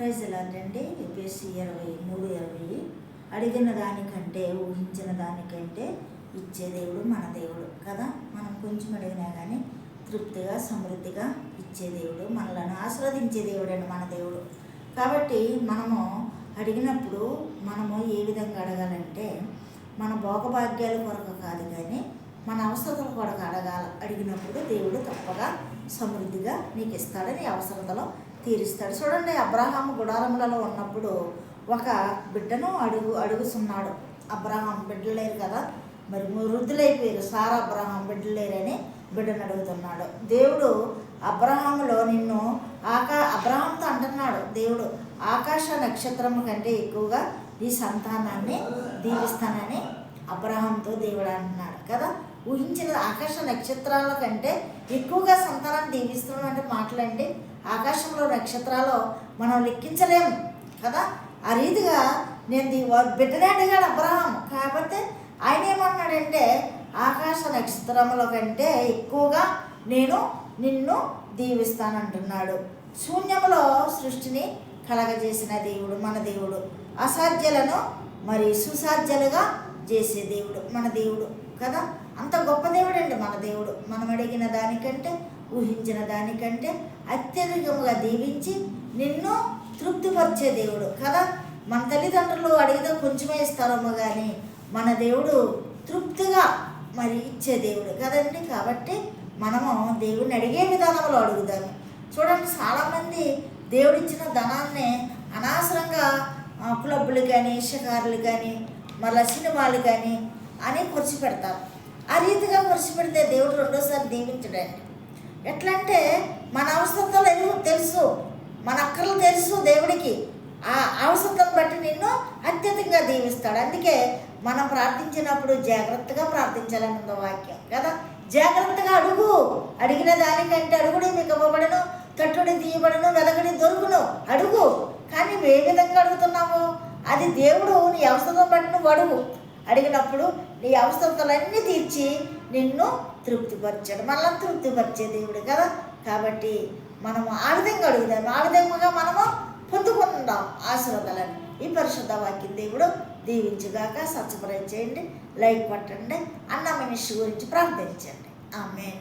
Praise ఎలాంటంటే ఎఫెసీ 23:20 అడిగిన దానికంటే ఊహించిన దానికంటే ఇచ్చే దేవుడు మన దేవుడు కదా. మనం కొంచెం అడిగినా కానీ తృప్తిగా సమృద్ధిగా ఇచ్చే దేవుడు, మనలను ఆశీర్వదించే దేవుడు అండి మన దేవుడు. కాబట్టి మనము అడిగినప్పుడు మనము ఏ విధంగా అడగాలంటే మన భోగభాగ్యాల కొరకు కాదు కానీ మన అవసరతల కొరకు అడగాలి. అడిగినప్పుడు దేవుడు తప్పగా సమృద్ధిగా నీకు ఇస్తాడని అవసరతలో తీరుస్తాడు. చూడండి, అబ్రహాము గుడారములలో ఉన్నప్పుడు ఒక బిడ్డను అడుగుతున్నాడు. అబ్రహాం బిడ్డలు లేరు కదా, మరి వృద్ధులైపోయారు. సారా అబ్రహాం బిడ్డలు లేరని బిడ్డను అడుగుతున్నాడు. దేవుడు అబ్రహాములో నిన్ను అబ్రహాంతో అంటున్నాడు, దేవుడు ఆకాశ నక్షత్రము కంటే ఎక్కువగా ఈ సంతానాన్ని దీవిస్తానని అబ్రహాంతో దేవుడు అంటున్నాడు కదా. ఊహించిన ఆకాశ నక్షత్రాల కంటే ఎక్కువగా సంతానాన్ని దీవిస్తున్నాడు అంటే మాటలండి. ఆకాశంలో నక్షత్రాలు మనం లెక్కించలేము కదా. ఆ రీతిగా నేను బిడ్డనే అడిగాడు అబ్రహాం. కాకపోతే ఆయన ఏమన్నాడంటే ఆకాశ నక్షత్రముల కంటే ఎక్కువగా నేను నిన్ను దీవిస్తానంటున్నాడు. శూన్యములో సృష్టిని కలగజేసిన దేవుడు మన దేవుడు. అసాధ్యాలను మరి సుసాధ్యాలుగా చేసే దేవుడు మన దేవుడు కదా. అంత గొప్ప దేవుడు అండి మన దేవుడు. మనం అడిగిన దానికంటే ఊహించిన దానికంటే అత్యధికముగా దీవించి నిన్ను తృప్తిపరిచే దేవుడు కదా. మన తల్లిదండ్రులు అడిగితే కొంచెమే ఇస్తారమ్మో కానీ మన దేవుడు తృప్తిగా మరి ఇచ్చే దేవుడు కదండి. కాబట్టి మనము దేవుడిని అడిగే విధానంలో అడుగుదాము. చూడండి, చాలామంది దేవుడిచ్చిన ధనాన్ని అనవసరంగా క్లబ్బులు కానీ షికారులు కానీ మళ్ళీ సినిమాలు కానీ అని ఖర్చు పెడతారు. ఆ రీతిగా ఖర్చు పెడితే దేవుడు రెండోసారి దీవించడండి. ఎట్లా అంటే మన అవసరతలు తెలుసు, మన అక్కర్లు తెలుసు దేవుడికి. ఆ అవసరతను బట్టి నిన్ను అత్యధికంగా దీవిస్తాడు. అందుకే మనం ప్రార్థించినప్పుడు జాగ్రత్తగా ప్రార్థించాలని ఉందో వాక్యం కదా. జాగ్రత్తగా అడుగు. అడిగిన దానికంటే అడుగుడి మీకు ఇవ్వబడను, తట్టుడి తీయబడను, వెలగడి దొరుకును. అడుగు. కానీ నువ్వు ఏ విధంగా అడుగుతున్నావు అది దేవుడు నీ అవసరం బట్టి నువ్వు అడుగు. అడిగినప్పుడు నీ అవసరతలన్నీ తీర్చి నిన్ను తృప్తిపరిచాడు. మళ్ళీ తృప్తిపరిచే దేవుడు కదా. కాబట్టి మనము ఆ విధంగా అడుగుదాము. ఆ విధంగా మనము పొందుకుందాం ఆశీర్వాదాలను. ఈ పరిశుద్ధ వాక్యం దేవుడు దీవించుగాక. సబ్స్క్రైబ్ చేయండి, లైక్ పట్టండి, అన్న మినిస్ట్రీ గురించి ప్రార్థించండి. ఆమేన్.